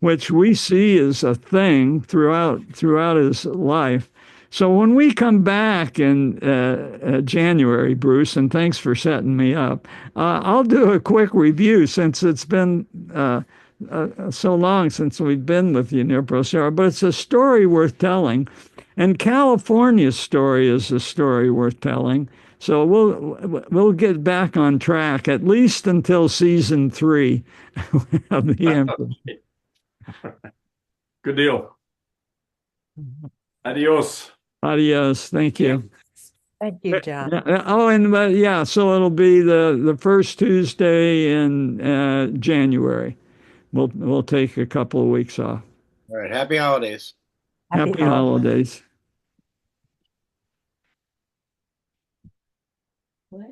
Speaker 1: which we see as a thing throughout his life. So when we come back in January, Bruce, and thanks for setting me up, I'll do a quick review since it's been so long since we've been with you near Procera, but it's a story worth telling. And California's story is a story worth telling. So we'll get back on track at least until season 3 of the Emperor.
Speaker 4: Good deal. Adios.
Speaker 1: Adios. Thank you.
Speaker 5: Thank you, John.
Speaker 1: Oh, and yeah, so it'll be the first Tuesday in January. We'll take a couple of weeks off.
Speaker 3: All right. Happy holidays.
Speaker 1: Happy holidays.
Speaker 2: What?